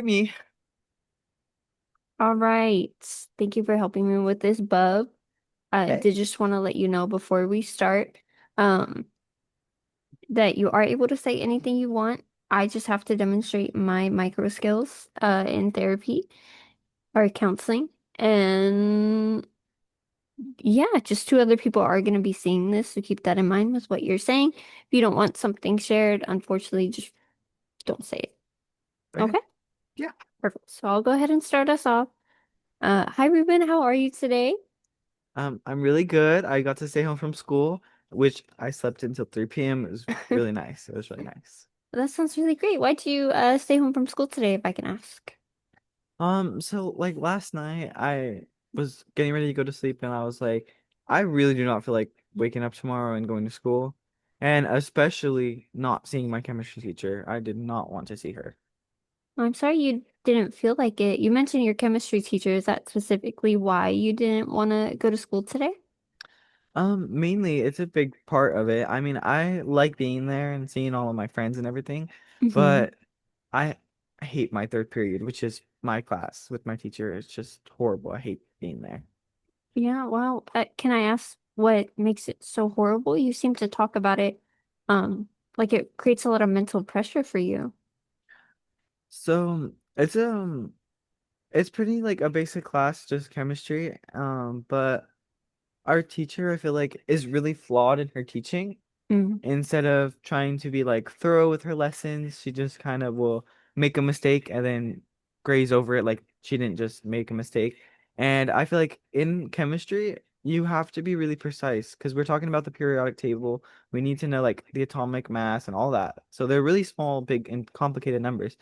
me. All right. Thank you for helping me with this, bub. I Hey. did just want to let you know before we start, um, that you are able to say anything you want. I just have to demonstrate my micro skills, in therapy or counseling. And yeah, just two other people are going to be seeing this, so keep that in mind with what you're saying. If you don't want something shared, unfortunately, just don't say it. Okay. Okay? Yeah. Perfect. So I'll go ahead and start us off. Hi, Ruben. How are you today? I'm really good. I got to stay home from school, which I slept until 3 p.m. It was really nice. It was really nice. That sounds really great. Why'd you stay home from school today, if I can ask? So like last night I was getting ready to go to sleep and I was like, I really do not feel like waking up tomorrow and going to school. And especially not seeing my chemistry teacher. I did not want to see her. I'm sorry you didn't feel like it. You mentioned your chemistry teacher. Is that specifically why you didn't want to go to school today? Mainly it's a big part of it. I mean, I like being there and seeing all of my friends and everything, Hmm. but I hate my third period, which is my class with my teacher. It's just horrible. I hate being there. Yeah, well, can I ask what makes it so horrible? You seem to talk about it, like it creates a lot of mental pressure for you. So it's pretty like a basic class, just chemistry. But our teacher, I feel like, is really flawed in her teaching. Mm. Instead of trying to be like thorough with her lessons, she just kind of will make a mistake and then graze over it like she didn't just make a mistake. And I feel like in chemistry, you have to be really precise because we're talking about the periodic table. We need to know like the atomic mass and all that. So they're really small, big, and complicated numbers.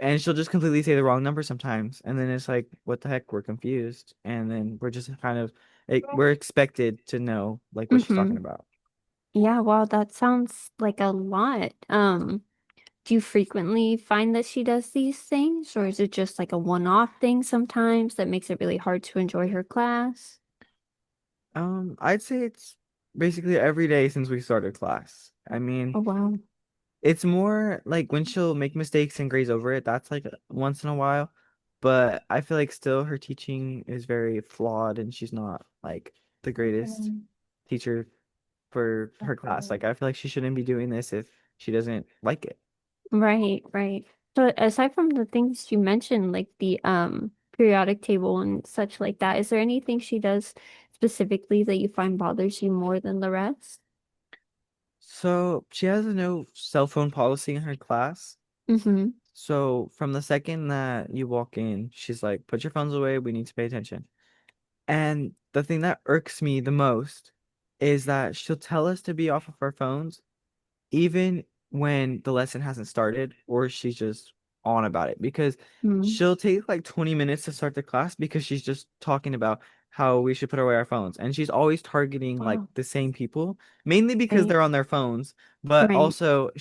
And she'll just completely say the wrong number sometimes. And then it's like, what the heck? We're confused. And then we're just kind of like, we're expected to know like what she's talking Hmm. about. Yeah, wow, that sounds like a lot. Do you frequently find that she does these things, or is it just like a one-off thing sometimes that makes it really hard to enjoy her class? I'd say it's basically every day since we started class. I Oh, mean, wow. it's more like when she'll make mistakes and graze over it, that's like once in a while. But I feel like still her teaching is very flawed and she's not like the greatest teacher for her class. Like I feel like she shouldn't be doing this if she doesn't like it. Right, right. So aside from the things you mentioned, like the periodic table and such like that, is there anything she does specifically that you find bothers you more than the rest? So she has a no cell phone policy in her class. Mm-hmm. So from the second that you walk in, she's like, put your phones away, we need to pay attention. And the thing that irks me the most is that she'll tell us to be off of our phones even when the lesson hasn't started or she's just on about it because Mm. she'll take like 20 minutes to start the class because she's just talking about how we should put away our phones and she's always targeting like Wow. the same people mainly because Right, they're on their phones but right. also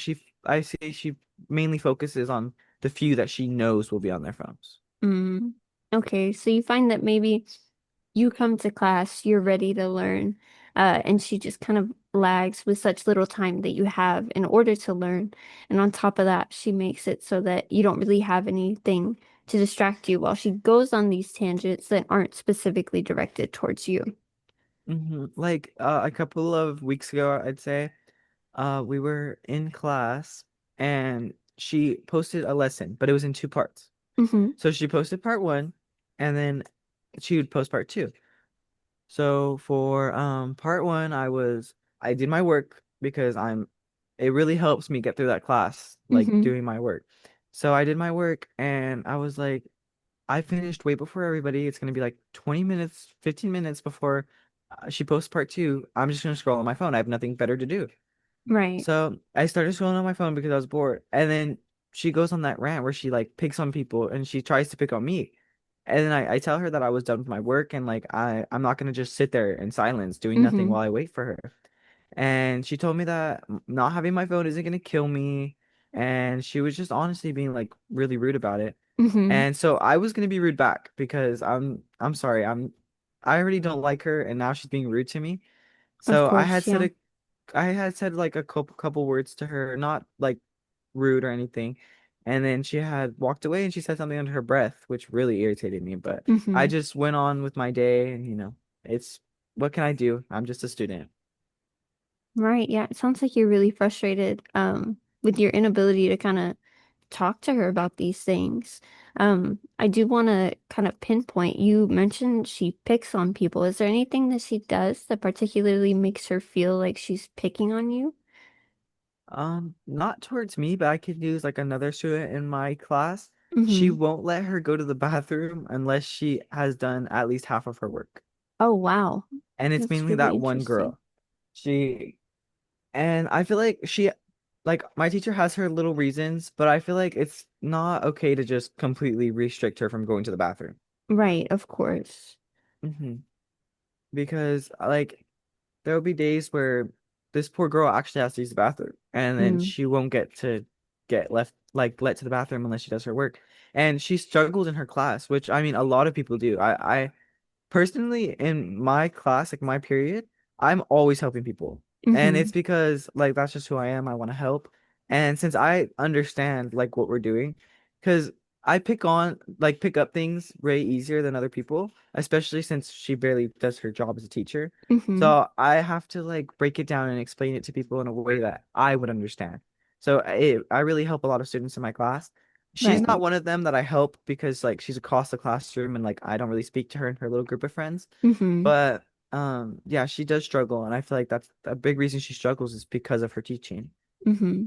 I see she mainly focuses on the few that she knows will be on their phones. Mm. Okay, so you find that maybe you come to class, you're ready to learn, and she just kind of lags with such little time that you have in order to learn. And on top of that, she makes it so that you don't really have anything to distract you while she goes on these tangents that aren't specifically directed towards you. Like a couple of weeks ago I'd say we were in class and she posted a lesson, but it was in two parts. Hmm. So she posted part one and then she would post part two. So for part one, I did my work because it really helps me get through that class, like Hmm. doing my work. So I did my work and I was like, I finished way before everybody. It's gonna be like 20 minutes, 15 minutes before she posts part two. I'm just gonna scroll on my phone. I have nothing better to do. Right. So I started scrolling on my phone because I was bored. And then she goes on that rant where she like picks on people and she tries to pick on me. And then I tell her that I was done with my work and like I'm not gonna just sit there in silence doing nothing Hmm. while I wait for her. And she told me that not having my phone isn't gonna kill me. And she was just honestly being like really rude about it. Hmm. And so I was gonna be rude back because I'm sorry, I already don't like her and now she's being rude to me. Of So course, yeah. I had said like a couple words to her, not like rude or anything. And then she had walked away and she said something under her breath, which really irritated me. But I Mm-hmm. just went on with my day and, it's what can I do? I'm just a student. Right. Yeah. It sounds like you're really frustrated with your inability to kind of talk to her about these things. I do want to kind of pinpoint, you mentioned she picks on people. Is there anything that she does that particularly makes her feel like she's picking on you? Not towards me, but I could use like another student in my class. She Mm-hmm. won't let her go to the bathroom unless she has done at least half of her work. Oh, wow. And it's That's mainly really that one interesting. girl. She And I feel like my teacher has her little reasons, but I feel like it's not okay to just completely restrict her from going to the bathroom. Right, of course. hmm Because there will be days where this poor girl actually has to use the bathroom, and then Mm. she won't get to get left let to the bathroom unless she does her work. And she struggles in her class, which I mean a lot of people do. I personally, in my class, like my period, I'm always helping people. And Mm-hmm. it's because that's just who I am. I want to help. And since I understand what we're doing, because I pick up things way easier than other people, especially since she barely does her job as a teacher. Mm-hmm. So I have to break it down and explain it to people in a way that I would understand. So I really help a lot of students in my class. She's not Right. one of them that I help because she's across the classroom and I don't really speak to her and her little group of friends. Mm-hmm. But yeah, she does struggle and I feel like that's a big reason she struggles is because of her teaching. Mm-hmm.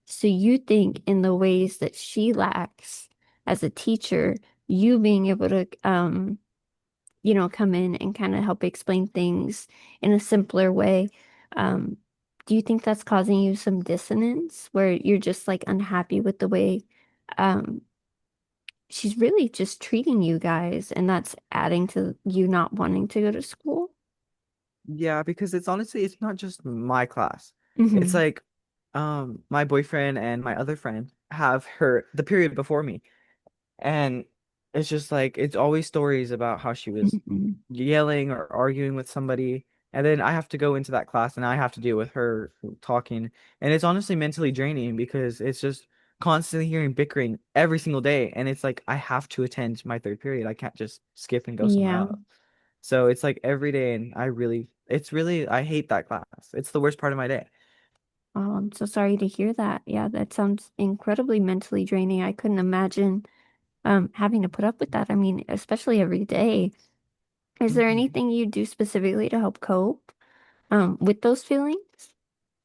So you think in the ways that she lacks as a teacher, you being able to come in and kind of help explain things in a simpler way. Um, do you think that's causing you some dissonance where you're just like unhappy with the way um she's really just treating you guys and that's adding to you not wanting to go to school? Yeah, because it's not just my class. It's Mm-hmm. my boyfriend and my other friend have her the period before me. And it's just it's always stories about how she was Mm-hmm. yelling or arguing with somebody. And then I have to go into that class and I have to deal with her talking. And it's honestly mentally draining because it's just constantly hearing bickering every single day. And it's I have to attend my third period. I can't just skip and go somewhere Yeah. else. So it's every day. And I hate that class. It's the worst part of my day. Oh, I'm so sorry to hear that. Yeah, that sounds incredibly mentally draining. I couldn't imagine having to put up with that. I mean, especially every day. Is there Mhm. anything you do specifically to help cope with those feelings?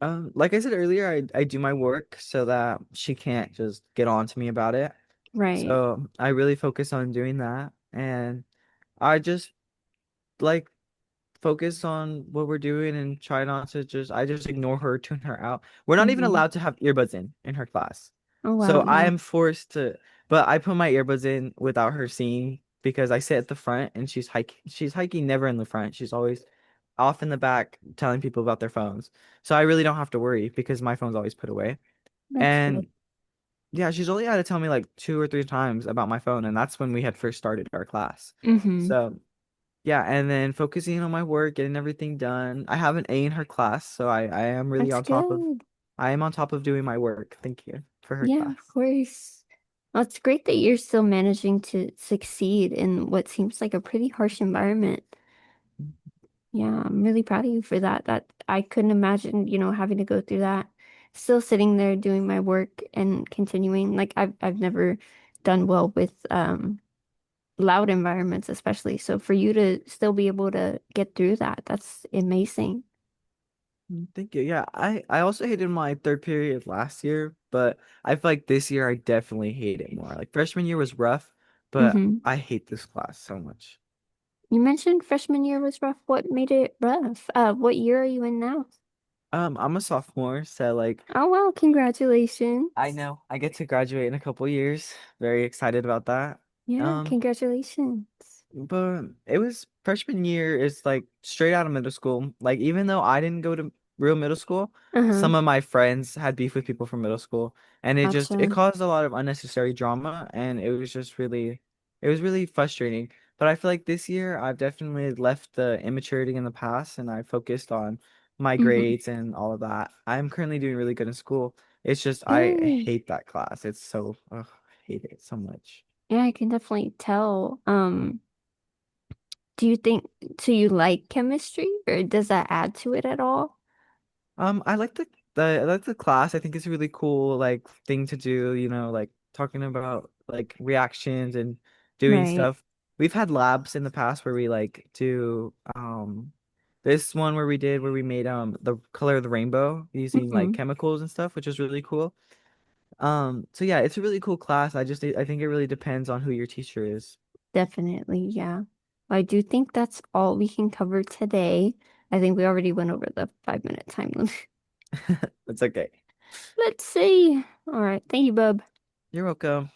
Like I said earlier, I do my work so that she can't just get on to me about it. Right. So I really focus on doing that. And I just like focus on what we're doing and try not to I just ignore her, tune her out. We're not even Mm-hmm. allowed to have earbuds in her class. Oh wow, So I yeah. am forced to, but I put my earbuds in without her seeing because I sit at the front and she's hiking never in the front. She's always off in the back telling people about their phones. So I really don't have to worry because my phone's always put away. That's good. And yeah, she's only had to tell me like 2 or 3 times about my phone, and that's when we had first started our class. Mm-hmm. So yeah, and then focusing on my work, getting everything done. I have an A in her class, so I am really That's on top of good. I am on top of doing my work. Thank you for her Yeah, class. of course. Well, it's great that you're still managing to succeed in what seems like a pretty harsh environment. Yeah, I'm really proud of you for that. That I couldn't imagine, having to go through that. Still sitting there doing my work and continuing. Like I've never done well with loud environments, especially. So for you to still be able to get through that, that's amazing. Thank you. Yeah, I also hated my third period last year, but I feel like this year I definitely hate it more. Like freshman year was rough, but Hmm. I hate this class so much. You mentioned freshman year was rough. What made it rough? What year are you in now? I'm a sophomore, so Oh wow, I congratulations. know I get to graduate in a couple years. Very excited about that. Yeah, Um, congratulations. but it was freshman year is straight out of middle school. Like even though I didn't go to real middle school, Uh-huh. some of my friends had beef with people from middle school, and it Gotcha. caused a lot of unnecessary drama, and it was really frustrating. But I feel like this year I've definitely left the immaturity in the past, and I focused on my Hmm. grades and all of that. I'm currently doing really good in school. It's just I Yay. hate that class. It's so ugh, I hate it so much. Yeah, I can definitely tell. Do you think, so you like chemistry or does that add to it at all? I like the I like the class. I think it's a really cool like thing to do, like talking about like reactions and doing Right. stuff. We've had labs in the past where we like do this one where we made the color of the rainbow using like Hmm. chemicals and stuff, which was really cool. So yeah, it's a really cool class. I think it really depends on who your teacher is. Definitely, yeah. I do think that's all we can cover today. I think we already went over the 5 minute time limit. It's okay. Let's see. All right. Thank you, bub. You're welcome.